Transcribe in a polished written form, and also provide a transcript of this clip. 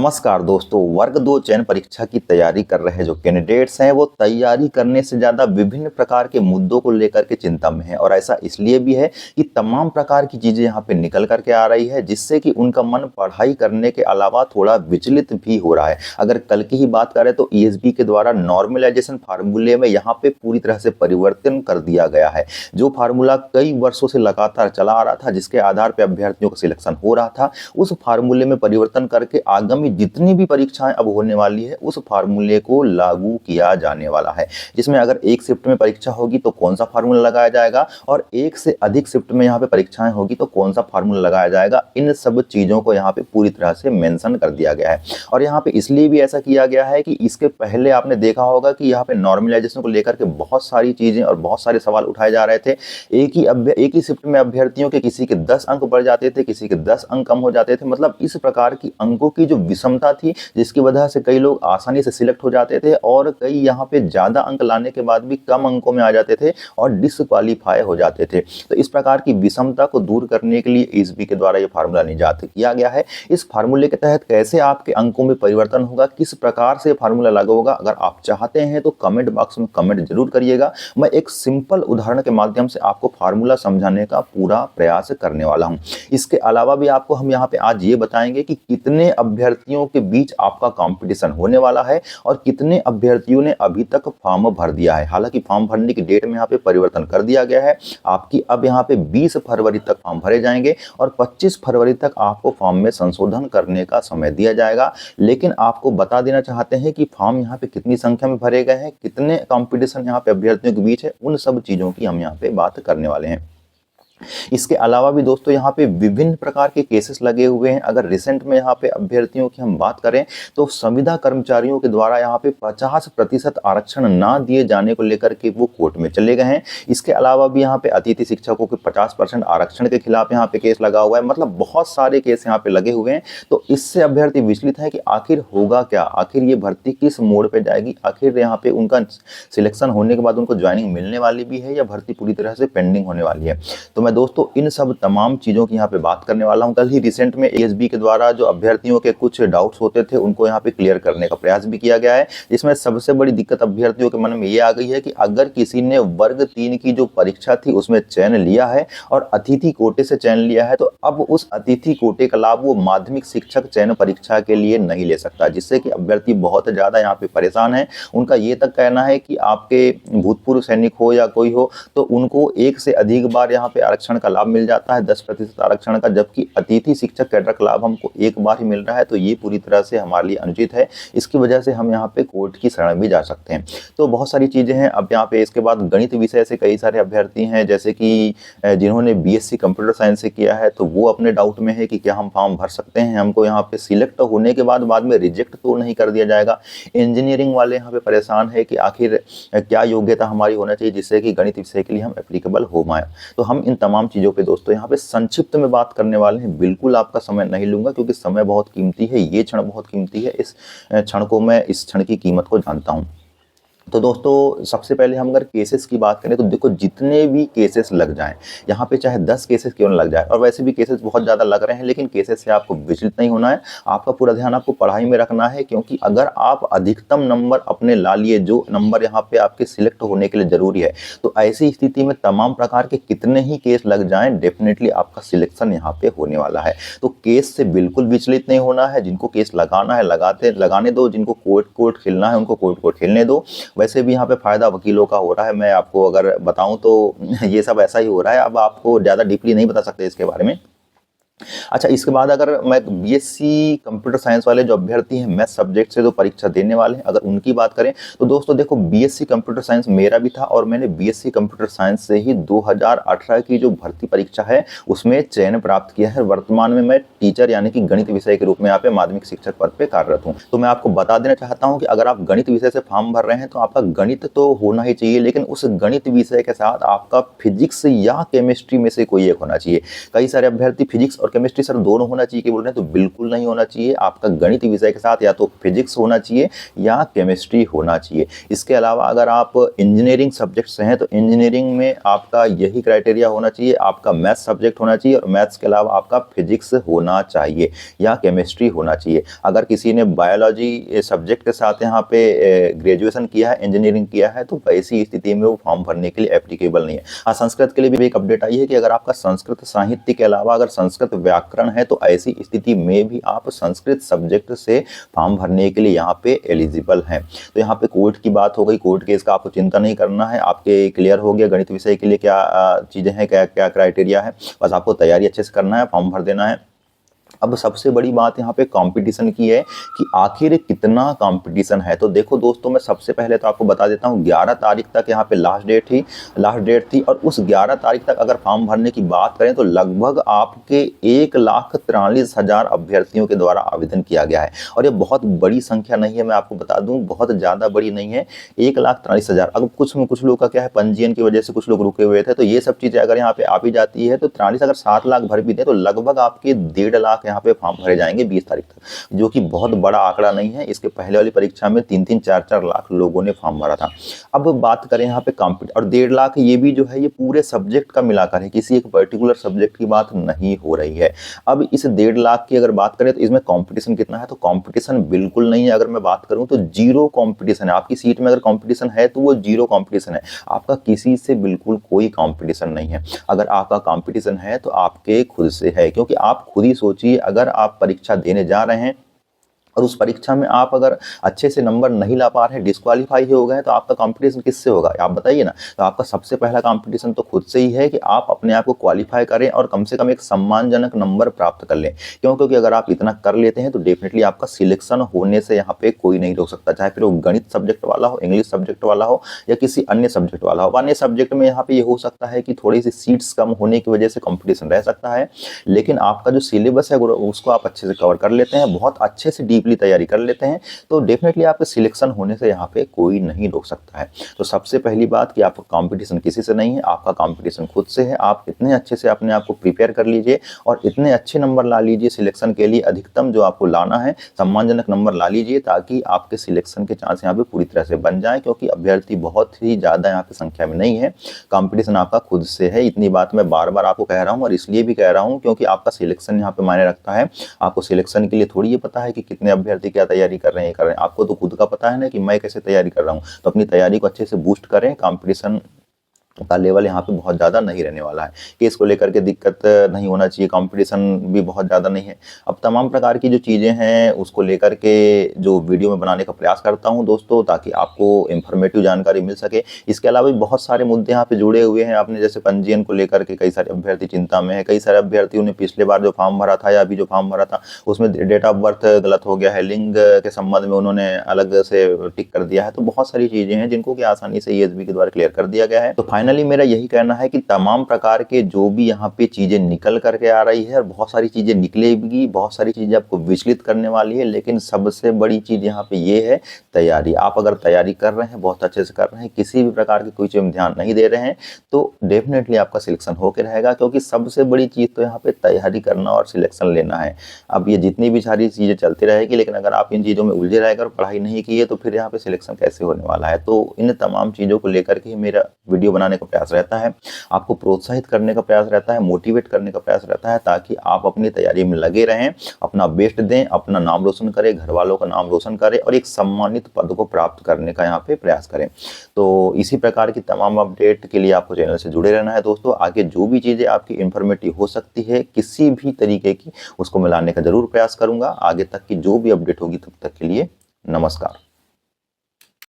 नमस्कार दोस्तों। वर्ग 2 चयन परीक्षा की तैयारी कर रहे जो कैंडिडेट्स हैं वो तैयारी करने से ज़्यादा विभिन्न प्रकार के मुद्दों को लेकर के चिंता में हैं, और ऐसा इसलिए भी है कि तमाम प्रकार की चीज़ें यहाँ पे निकल करके आ रही है, जिससे कि उनका मन पढ़ाई करने के अलावा थोड़ा विचलित भी हो रहा है। अगर कल की ही बात करें तो ईएसबी के द्वारा नॉर्मलाइजेशन फार्मूले में यहाँ पे पूरी तरह से परिवर्तन कर दिया गया है। जो फार्मूला कई वर्षों से लगातार चला आ रहा था, जिसके आधार पर अभ्यर्थियों का सिलेक्शन हो रहा था, उस फार्मूले में परिवर्तन करके आगामी जितनी भी परीक्षाएं अब होने वाली है उस फार्मूले को लागू किया जाने वाला है। जिसमें अगर एक शिफ्ट में परीक्षा होगी तो कौन सा फार्मूला लगाया जाएगा, और एक से अधिक शिफ्ट में यहाँ पे परीक्षाएं होगी तो कौन सा फार्मूला लगाया जाएगा, इन सब चीजों को यहाँ पे पूरी तरह से मेंशन कर दिया गया है। और यहाँ पे इसलिए भी ऐसा किया गया है कि इसके पहले आपने देखा होगा कि यहाँ पे नॉर्मलाइजेशन को लेकर के बहुत सारी चीजें और बहुत सारे सवाल उठाए जा रहे थे। एक ही शिफ्ट में अभ्यर्थियों के किसी के 10 अंक बढ़ जाते थे, किसी के 10 अंक कम हो जाते थे। मतलब इस प्रकार की अंकों की जो विषमता थी, जिसकी वजह से कई लोग आसानी से सिलेक्ट हो जाते थे और कई यहाँ पे ज्यादा अंक लाने के बाद भी कम अंकों में आ जाते थे और डिसक्वालीफाई हो जाते थे। तो इस प्रकार की विषमता को दूर करने के लिए ईएसबी के द्वारा ये फार्मूला निजात किया गया है। इस फार्मूले के तहत कैसे आपके अंकों में परिवर्तन होगा, किस प्रकार से फार्मूला लागू होगा, अगर आप चाहते हैं तो कमेंट बॉक्स में कमेंट जरूर करिएगा। मैं एक सिंपल उदाहरण के माध्यम से आपको फार्मूला समझाने का पूरा प्रयास करने वाला हूं। इसके अलावा भी आपको हम यहाँ पे आज ये बताएंगे कि कितने अभ्यर्थियों के बीच आपका कंपटीशन होने वाला है और कितने अभ्यर्थियों ने अभी तक फॉर्म भर दिया है। हालांकि फॉर्म भरने की डेट में यहाँ पे परिवर्तन कर दिया गया है। आपकी अब यहाँ पे 20 फरवरी तक फॉर्म भरे जाएंगे और 25 फरवरी तक आपको फॉर्म में संशोधन करने का समय दिया जाएगा। लेकिन आपको बता देना चाहते हैं कि फॉर्म यहाँ पे कितनी संख्या में भरे गए हैं, कितने कंपटीशन यहाँ पे अभ्यर्थियों के बीच है, उन सब चीजों की हम यहाँ पे बात करने वाले हैं। इसके अलावा भी दोस्तों यहाँ पे विभिन्न प्रकार के केसेस लगे हुए हैं। अगर रिसेंट में यहाँ पे अभ्यर्थियों की हम बात करें तो संविदा कर्मचारियों के द्वारा यहाँ पे 50% आरक्षण ना दिए जाने को लेकर के वो कोर्ट में चले गए हैं। इसके अलावा भी यहाँ पे अतिथि शिक्षकों के 50% आरक्षण के खिलाफ यहाँ पे केस लगा हुआ है। मतलब बहुत सारे केस यहाँ पे लगे हुए हैं। तो इससे अभ्यर्थी विचलित है कि आखिर होगा क्या, आखिर ये भर्ती किस मोड़ पे जाएगी, आखिर यहाँ पे उनका सिलेक्शन होने के बाद उनको ज्वाइनिंग मिलने वाली भी है या भर्ती पूरी तरह से पेंडिंग होने वाली है। तो मैं दोस्तों इन सब तमाम चीजों की यहाँ पे बात करने वाला हूँ। कल ही रिसेंट में ईएसबी के द्वारा जो अभ्यर्थियों के कुछ डाउट्स होते थे उनको यहाँ पे क्लियर करने का प्रयास भी किया गया है। जिसमें सबसे बड़ी दिक्कत अभ्यर्थियों के मन में ये आ गई है कि अगर किसी ने वर्ग 3 की जो परीक्षा थी उसमें चयन लिया है और अतिथि कोटे से चयन लिया है, तो अब उस अतिथि कोटे का लाभ वो माध्यमिक शिक्षक चयन परीक्षा के लिए नहीं ले सकता, जिससे कि अभ्यर्थी बहुत ज्यादा यहाँ पे परेशान है। उनका ये तक कहना है कि आपके भूतपूर्व सैनिक हो या कोई हो तो उनको एक से अधिक बार यहाँ पे आरक्षण का लाभ मिल जाता है, 10% आरक्षण का, जबकि अतिथि शिक्षक कैडर का लाभ हमको एक बार ही मिल रहा है। तो ये पूरी तरह से हमारे लिए अनुचित है। इसकी वजह से हम यहाँ पे कोर्ट की शरण भी जा सकते हैं। तो बहुत सारी चीजें हैं। अब यहाँ पे इसके बाद गणित विषय से कई सारे अभ्यर्थी हैं, जैसे कि जिन्होंने बीएससी कंप्यूटर साइंस से किया है तो वो अपने डाउट में है कि क्या हम फॉर्म भर सकते हैं, हमको यहाँ पे सिलेक्ट होने के बाद में रिजेक्ट तो नहीं कर दिया जाएगा। इंजीनियरिंग वाले यहाँ पे परेशान है कि आखिर क्या योग्यता हमारी होना चाहिए जिससे कि गणित विषय के लिए हम एप्लीकेबल हो पाए। तो हम इन तमाम चीजों पे दोस्तों यहाँ पे संक्षिप्त में बात करने वाले हैं। बिल्कुल आपका समय नहीं लूंगा क्योंकि समय बहुत कीमती है, ये क्षण बहुत कीमती है। इस क्षण को मैं, इस क्षण की कीमत को जानता हूँ। तो दोस्तों सबसे पहले हम अगर केसेस की बात करें तो देखो, जितने भी केसेस लग जाएं यहाँ पे, चाहे 10 केसेस क्यों न लग जाए, और वैसे भी केसेस बहुत ज़्यादा लग रहे हैं, लेकिन केसेस से आपको विचलित नहीं होना है। आपका पूरा ध्यान आपको पढ़ाई में रखना है, क्योंकि अगर आप अधिकतम नंबर अपने ला लिए, जो नंबर यहाँ पे आपके सिलेक्ट होने के लिए जरूरी है, तो ऐसी स्थिति में तमाम प्रकार के कितने ही केस लग जाएं, डेफिनेटली आपका सिलेक्शन यहाँ पे होने वाला है। तो केस से बिल्कुल विचलित नहीं होना है। जिनको केस लगाना है लगाने दो, जिनको कोर्ट खेलना है उनको कोर्ट खेलने दो। वैसे भी यहाँ पे फायदा वकीलों का हो रहा है। मैं आपको अगर बताऊं तो ये सब ऐसा ही हो रहा है। अब आपको ज़्यादा डीपली नहीं बता सकते इसके बारे में। अच्छा, इसके बाद अगर मैं बीएससी कंप्यूटर साइंस वाले जो अभ्यर्थी हैं मैथ सब्जेक्ट से जो परीक्षा देने वाले हैं, अगर उनकी बात करें तो दोस्तों देखो, बीएससी कंप्यूटर साइंस मेरा भी था और मैंने बीएससी कंप्यूटर साइंस से ही 2018 की जो भर्ती परीक्षा है उसमें चयन प्राप्त किया है। वर्तमान में मैं टीचर यानी कि गणित विषय के रूप में यहाँ पे माध्यमिक शिक्षक पद पे कार्यरत हूँ। तो मैं आपको बता देना चाहता हूँ कि अगर आप गणित विषय से फॉर्म भर रहे हैं तो आपका गणित तो होना ही चाहिए, लेकिन उस गणित विषय के साथ आपका फिजिक्स या केमिस्ट्री में से कोई एक होना चाहिए। कई सारे अभ्यर्थी फिजिक्स और केमिस्ट्री सर दोनों होना चाहिए कि बोल रहे हैं, तो बिल्कुल नहीं होना चाहिए। आपका गणित विषय के साथ या तो फिजिक्स होना चाहिए या केमिस्ट्री होना चाहिए। इसके अलावा अगर आप इंजीनियरिंग सब्जेक्ट से हैं तो इंजीनियरिंग में आपका यही क्राइटेरिया होना चाहिए, आपका मैथ्स सब्जेक्ट होना चाहिए और मैथ्स के अलावा आपका फिजिक्स होना चाहिए या केमिस्ट्री होना चाहिए। अगर किसी ने बायोलॉजी सब्जेक्ट के साथ यहाँ पे ग्रेजुएशन किया है, इंजीनियरिंग किया है, तो ऐसी स्थिति में वो फॉर्म भरने के लिए एप्लीकेबल नहीं है। हाँ, संस्कृत के लिए भी एक अपडेट आई है कि अगर आपका संस्कृत साहित्य के अलावा अगर संस्कृत व्याकरण है तो ऐसी स्थिति में भी आप संस्कृत सब्जेक्ट से फॉर्म भरने के लिए यहाँ पे एलिजिबल हैं। तो यहाँ पे कोर्ट की बात हो गई, कोर्ट केस का आपको चिंता नहीं करना है, आपके क्लियर हो गया गणित विषय के लिए क्या चीज़ें हैं, क्या क्या क्राइटेरिया है। बस आपको तैयारी अच्छे से करना है, फॉर्म भर देना है। अब सबसे बड़ी बात यहाँ पे कंपटीशन की है कि आखिर कितना कंपटीशन है। तो देखो दोस्तों, मैं सबसे पहले तो आपको बता देता हूँ 11 तारीख तक यहाँ पे लास्ट डेट थी और उस 11 तारीख तक अगर फॉर्म भरने की बात करें तो लगभग आपके 1,43,000 अभ्यर्थियों के द्वारा आवेदन किया गया है। और ये बहुत बड़ी संख्या नहीं है, मैं आपको बता दूँ, बहुत ज़्यादा बड़ी नहीं है, 1,43,000। अब कुछ लोगों का क्या है, पंजीयन की वजह से कुछ लोग रुके हुए थे, तो ये सब चीज़ें अगर यहाँ पे आ भी जाती है तो 43, अगर 7 लाख भर भी दें तो लगभग आपके 1.5 लाख यहाँ पे फॉर्म भरे जाएंगे 20 तारीख तक, जो कि बहुत बड़ा आंकड़ा नहीं है। इसके पहले वाली परीक्षा में 3-3, 4-4 लाख लोगों ने फॉर्म भरा था। अब बात करें यहाँ पे और 1.5 लाख ये भी जो है ये पूरे सब्जेक्ट का मिलाकर है, किसी एक पर्टिकुलर सब्जेक्ट की बात नहीं हो रही है। अब इस 1.5 लाख की अगर बात करें तो इसमें कंपटीशन कितना है, तो कंपटीशन बिल्कुल नहीं है। अगर मैं बात करूं तो जीरो कंपटीशन है। आपकी सीट में अगर कंपटीशन है तो वो जीरो कंपटीशन है, आपका किसी से बिल्कुल कोई कंपटीशन नहीं है। अगर आपका कंपटीशन है तो आपके खुद से है, क्योंकि आप खुद ही सोचिए, अगर आप परीक्षा देने जा रहे हैं और उस परीक्षा में आप अगर अच्छे से नंबर नहीं ला पा रहे हैं, डिस्क्वालीफाई हो गए, तो आपका कंपटीशन किससे होगा, आप बताइए ना। तो आपका सबसे पहला कंपटीशन तो खुद से ही है कि आप अपने आप को क्वालिफाई करें और कम से कम एक सम्मानजनक नंबर प्राप्त कर लें। क्योंकि अगर आप इतना कर लेते हैं तो डेफिनेटली आपका सिलेक्शन होने से यहाँ पे कोई नहीं रोक सकता, चाहे फिर वो गणित सब्जेक्ट वाला हो, इंग्लिश सब्जेक्ट वाला हो या किसी अन्य सब्जेक्ट वाला हो। अन्य सब्जेक्ट में यहाँ पे ये हो सकता है कि थोड़ी सी सीट्स कम होने की वजह से कंपटीशन रह सकता है, लेकिन आपका जो सिलेबस है उसको आप अच्छे से कवर कर लेते हैं, बहुत अच्छे से डीपली तैयारी कर लेते हैं, तो डेफिनेटली आपके सिलेक्शन होने से यहाँ पे कोई नहीं रोक सकता है। तो सबसे पहली बात कि आपका कंपटीशन किसी से नहीं है, आपका कंपटीशन खुद से है। आप इतने अच्छे से अपने आप को प्रिपेयर कर लीजिए और इतने अच्छे नंबर ला लीजिए सिलेक्शन के लिए, अधिकतम जो आपको लाना है सम्मानजनक नंबर ला लीजिए, ताकि आपके सिलेक्शन के चांस यहाँ पे पूरी तरह से बन जाए। क्योंकि अभ्यर्थी बहुत ही ज़्यादा यहाँ पे संख्या में नहीं है, कंपटीशन आपका खुद से है। इतनी बात मैं बार बार आपको कह रहा हूँ और इसलिए भी कह रहा हूँ क्योंकि आपका सिलेक्शन यहाँ पे मायने रखता है। आपको सिलेक्शन के लिए थोड़ी ये पता है कि कितने अभ्यर्थी क्या तैयारी कर रहे हैं, आपको तो खुद का पता है ना कि मैं कैसे तैयारी कर रहा हूँ। तो अपनी तैयारी को अच्छे से बूस्ट करें, कंपटीशन का लेवल यहाँ पे बहुत ज़्यादा नहीं रहने वाला है। केस को लेकर के दिक्कत नहीं होना चाहिए, कंपटीशन भी बहुत ज़्यादा नहीं है। अब तमाम प्रकार की जो चीज़ें हैं उसको लेकर के जो वीडियो में बनाने का प्रयास करता हूँ दोस्तों, ताकि आपको इंफॉर्मेटिव जानकारी मिल सके। इसके अलावा भी बहुत सारे मुद्दे यहाँ पे जुड़े हुए हैं। आपने जैसे पंजीयन को लेकर के कई सारे अभ्यर्थी चिंता में है, कई सारे अभ्यर्थियों ने पिछले बार जो फॉर्म भरा था या अभी जो फॉर्म भरा था उसमें डेट ऑफ बर्थ गलत हो गया है, लिंग के संबंध में उन्होंने अलग से टिक कर दिया है। तो बहुत सारी चीज़ें हैं जिनको कि आसानी से ESB के द्वारा क्लियर कर दिया गया है। तो फाइनली मेरा यही कहना है कि तमाम प्रकार के जो भी यहाँ पे चीज़ें निकल करके आ रही है और बहुत सारी चीज़ें निकलेगी, बहुत सारी चीज़ें आपको विचलित करने वाली है, लेकिन सबसे बड़ी चीज़ यहाँ पे ये है तैयारी। आप अगर तैयारी कर रहे हैं, बहुत अच्छे से कर रहे हैं, किसी भी प्रकार की कोई चीज़ में ध्यान नहीं दे रहे हैं, तो डेफिनेटली आपका सिलेक्शन होकर रहेगा। क्योंकि सबसे बड़ी चीज़ तो यहाँ पे तैयारी करना और सिलेक्शन लेना है। अब ये जितनी भी सारी चीज़ें चलती रहेगी, लेकिन अगर आप इन चीज़ों में उलझे रहेगा और पढ़ाई नहीं की है तो फिर यहाँ पे सिलेक्शन कैसे होने वाला है। तो इन तमाम चीज़ों को लेकर के मेरा वीडियो बनाने का प्रयास रहता है, आपको प्रोत्साहित करने का प्रयास रहता है, मोटिवेट करने का प्रयास रहता है, ताकि आप अपनी तैयारी में लगे रहें, अपना बेस्ट दें, अपना नाम रोशन करें, घर वालों का नाम रोशन करें और एक सम्मानित पद को प्राप्त करने का यहाँ पे प्रयास करें। तो इसी प्रकार की तमाम अपडेट के लिए आपको चैनल से जुड़े रहना है दोस्तों। आगे जो भी चीज़ें आपकी इंफॉर्मेटिव हो सकती है किसी भी तरीके की, उसको मैं लाने का जरूर प्रयास करूंगा। आगे तक की जो भी अपडेट होगी तब तक के लिए नमस्कार।